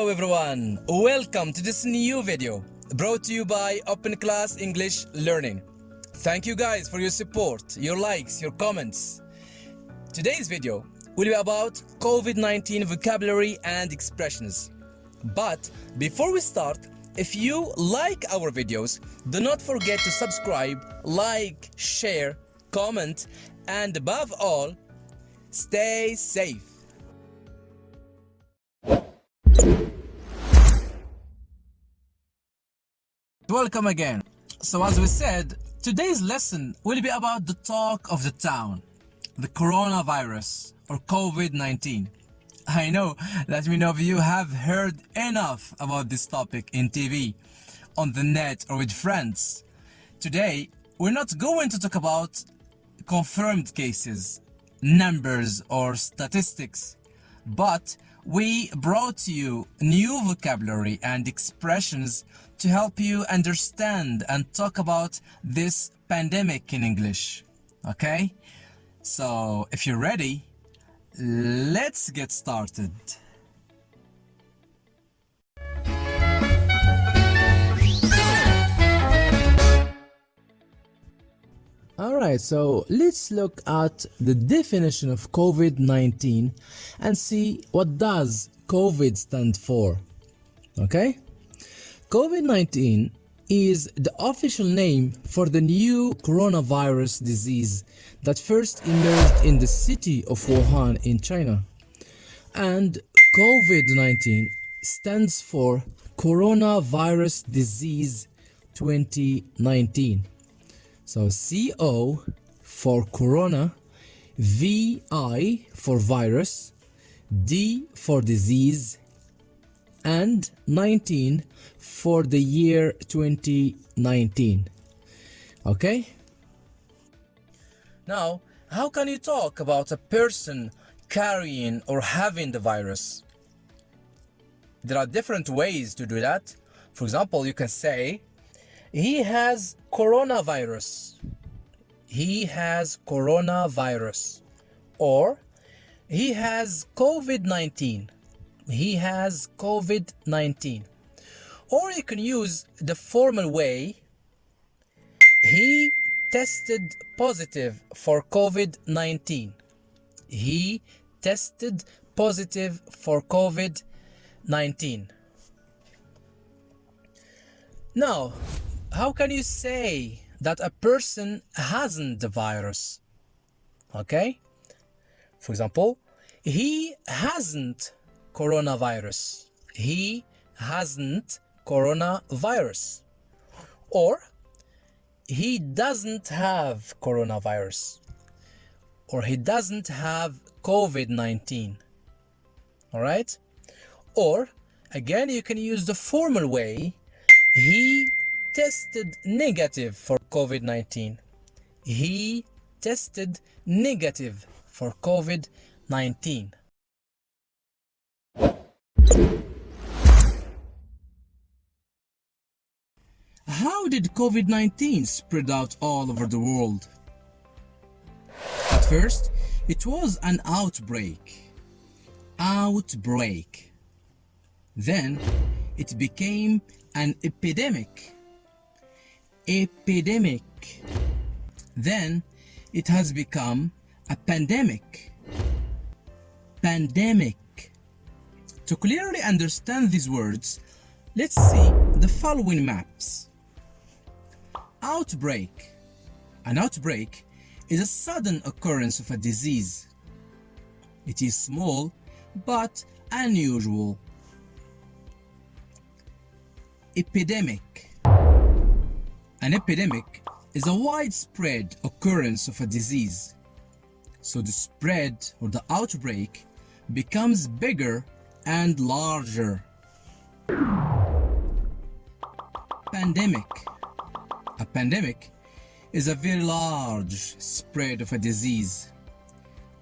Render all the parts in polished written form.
Hello everyone, welcome to this new video brought to you by Open Class English Learning. Thank you guys for your support, your likes, your comments. Today's video will be about COVID-19 vocabulary and expressions. But before we start, if you like our videos, do not forget to subscribe, like, share, comment, and above all, stay safe. Welcome again. So as we said, today's lesson will be about the talk of the town, the coronavirus or COVID-19. I know that many of you have heard enough about this topic in TV, on the net or with friends. Today, we're not going to talk about confirmed cases, numbers or statistics, but we brought you new vocabulary and expressions to help you understand and talk about this pandemic in English. Okay? So, if you're ready, let's get started. Alright, so let's look at the definition of COVID-19 and see what does COVID stand for. Okay? COVID-19 is the official name for the new coronavirus disease that first emerged in the city of Wuhan in China. And COVID-19 stands for Coronavirus Disease 2019. So CO for corona, VI for virus, D for disease, and 19 for the year 2019. Okay? Now, how can you talk about a person carrying or having the virus? There are different ways to do that. For example, you can say, he has coronavirus. He has coronavirus. Or, he has COVID-19. He has COVID-19. Or you can use the formal way, he tested positive for COVID-19. He tested positive for COVID-19. Now, how can you say that a person hasn't the virus? Okay? For example, he hasn't coronavirus. He hasn't coronavirus. Or he doesn't have coronavirus. Or he doesn't have COVID-19. Alright? Or again, you can use the formal way, he tested negative for COVID-19. He tested negative for COVID-19. How did COVID-19 spread out all over the world? At first, it was an outbreak. Outbreak. Then, it became an epidemic. Epidemic. Then, it has become a pandemic. Pandemic. To clearly understand these words, let's see the following maps. Outbreak. An outbreak is a sudden occurrence of a disease. It is small but unusual. Epidemic. An epidemic is a widespread occurrence of a disease. So the spread or the outbreak becomes bigger and larger. Pandemic. A pandemic is a very large spread of a disease.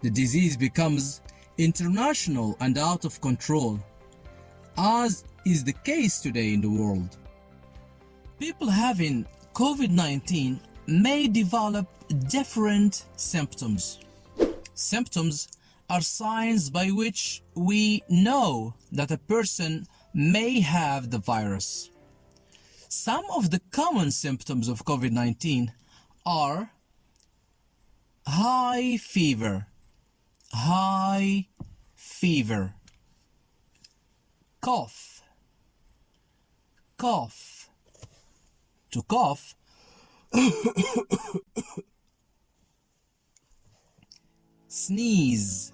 The disease becomes international and out of control, as is the case today in the world. People having COVID-19 may develop different symptoms. Symptoms are signs by which we know that a person may have the virus. Some of the common symptoms of COVID-19 are high fever, cough, to cough, sneeze,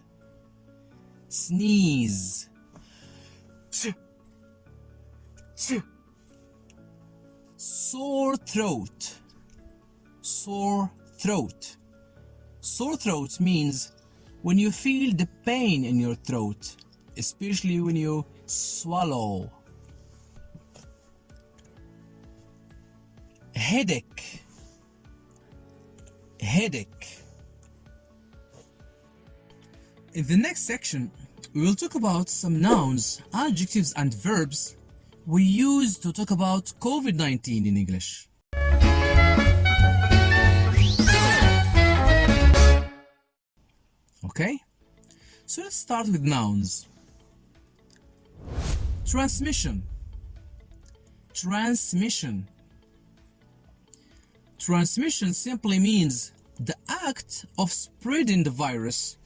sore throat. Sore throat means when you feel the pain in your throat, especially when you swallow. Headache. In the next section, we will talk about some nouns, adjectives, and verbs we use to talk about COVID-19 in English. Okay, so let's start with nouns. Transmission. Transmission simply means the act of spreading the virus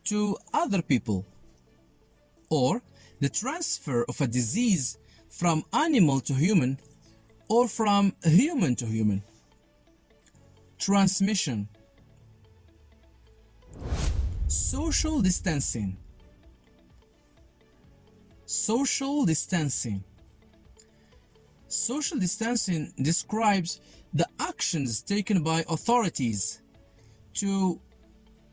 to other people, or the transfer of a disease from animal to human or from human to human. Transmission. Social distancing. Social distancing describes the actions taken by authorities to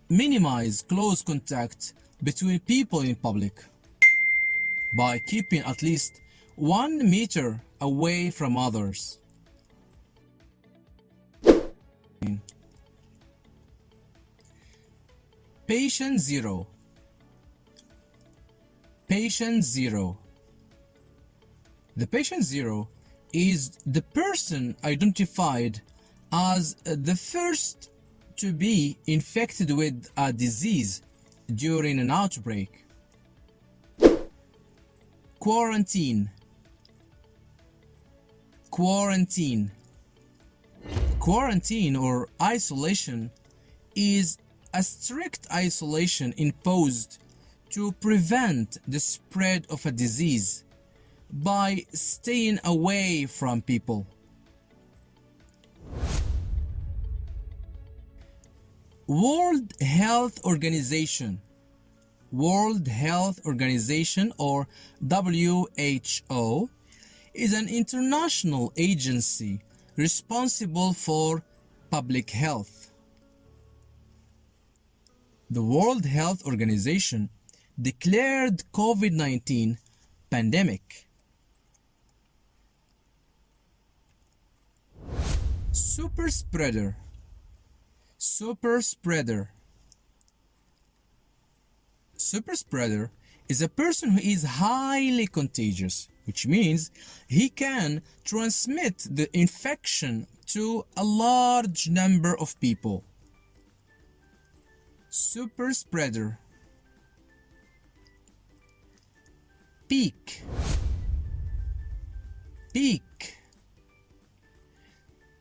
minimize close contact between people in public by keeping at least 1 meter away from others. Patient zero. The patient zero is the person identified as the first to be infected with a disease during an outbreak. Quarantine or isolation is a strict isolation imposed to prevent the spread of a disease by staying away from people. World Health Organization or WHO is an international agency responsible for public health. The World Health Organization declared COVID-19 pandemic. Super spreader is a person who is highly contagious, which means he can transmit the infection to a large number of people. Super spreader. Peak.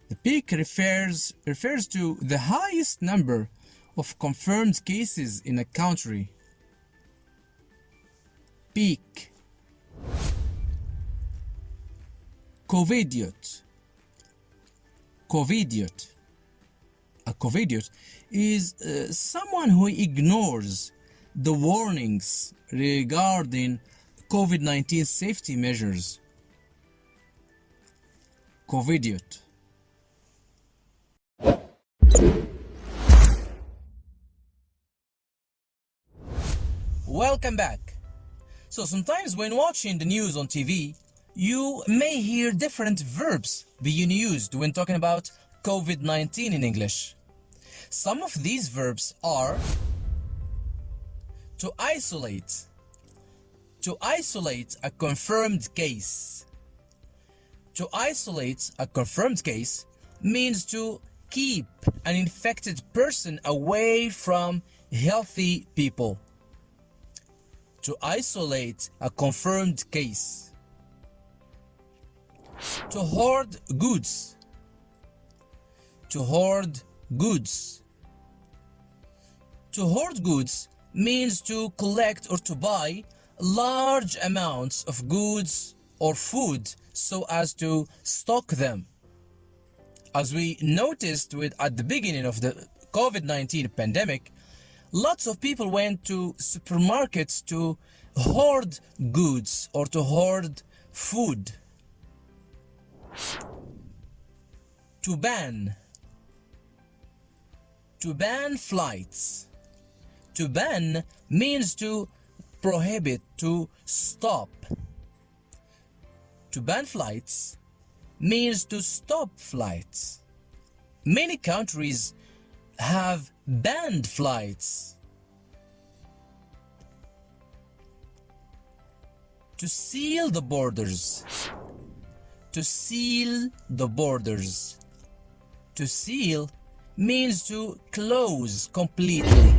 The peak refers to the highest number of confirmed cases in a country. Peak. Covidiot. A covidiot is someone who ignores the warnings regarding COVID-19 safety measures. Covidiot. Welcome back. So sometimes when watching the news on TV, you may hear different verbs being used when talking about COVID-19 in English. Some of these verbs are to isolate a confirmed case. To isolate a confirmed case means to keep an infected person away from healthy people. to isolate a confirmed case. To hoard goods. To hoard goods. To hoard goods means to collect or to buy large amounts of goods or food so as to stock them. As we noticed at the beginning of the COVID-19 pandemic, lots of people went to supermarkets to hoard goods or to hoard food. To ban. To ban flights. To ban means to prohibit, to stop. To ban flights means to stop flights. Many countries have banned flights. To seal the borders. To seal the borders. To seal means to close completely.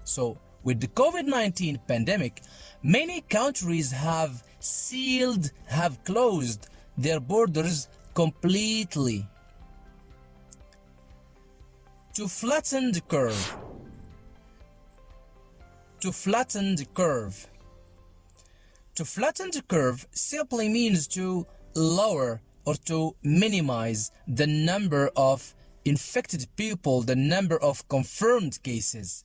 So, with the COVID-19 pandemic, many countries have sealed, have closed their borders completely. To flatten the curve. To flatten the curve. To flatten the curve simply means to lower or to minimize the number of infected people, the number of confirmed cases.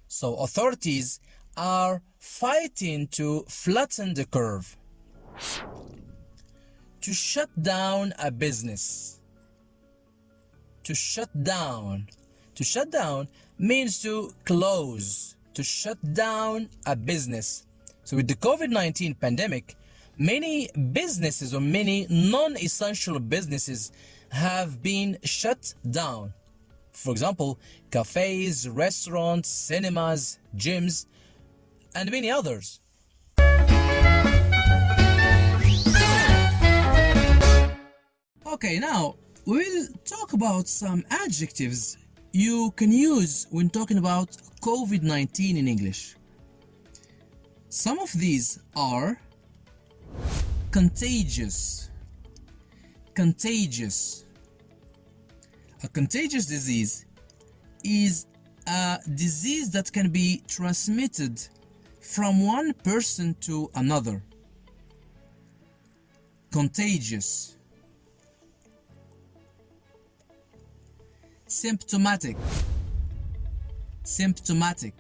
So authorities are fighting to flatten the curve. To shut down a business. To shut down. To shut down means to close, to shut down a business. So with the COVID-19 pandemic, many businesses or many non-essential businesses have been shut down. For example, cafes, restaurants, cinemas, gyms, and many others. Okay, now we'll talk about some adjectives you can use when talking about COVID-19 in English. Some of these are contagious. Contagious. A contagious disease is a disease that can be transmitted from one person to another. Contagious. Symptomatic. Symptomatic.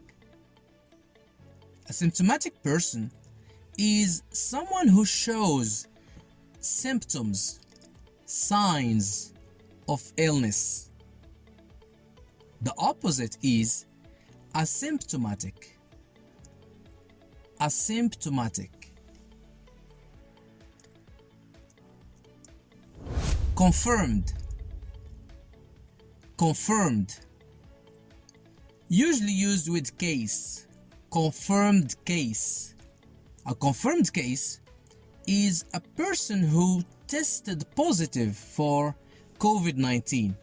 A symptomatic person is someone who shows symptoms, signs of illness. The opposite is asymptomatic. Asymptomatic. Confirmed. Confirmed. Usually used with case. Confirmed case. A confirmed case is a person who tested positive for COVID-19.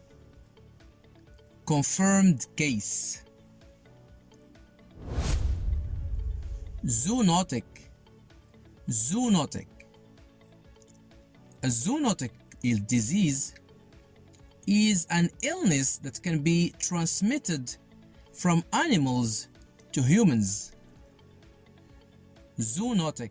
Confirmed case. Zoonotic. Zoonotic. A zoonotic disease is an illness that can be transmitted from animals to humans. Zoonotic.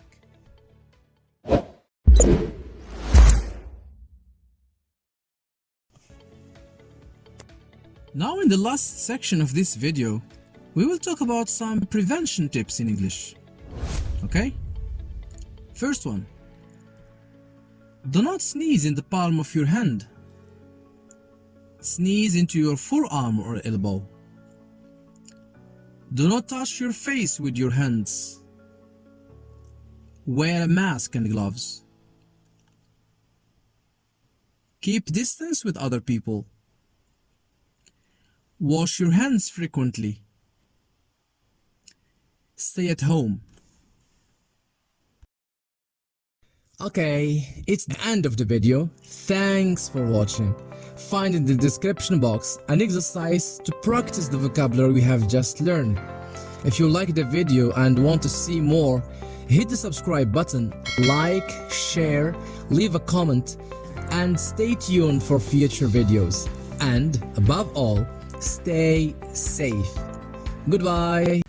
Now in the last section of this video, we will talk about some prevention tips in English. Okay? First one. Do not sneeze in the palm of your hand. Sneeze into your forearm or elbow. Do not touch your face with your hands. Wear a mask and gloves. Keep distance with other people. Wash your hands frequently. Stay at home. Okay, it's the end of the video. Thanks for watching. Find in the description box an exercise to practice the vocabulary we have just learned. If you like the video and want to see more, hit the subscribe button, like, share, leave a comment, and stay tuned for future videos. And above all, stay safe. Goodbye.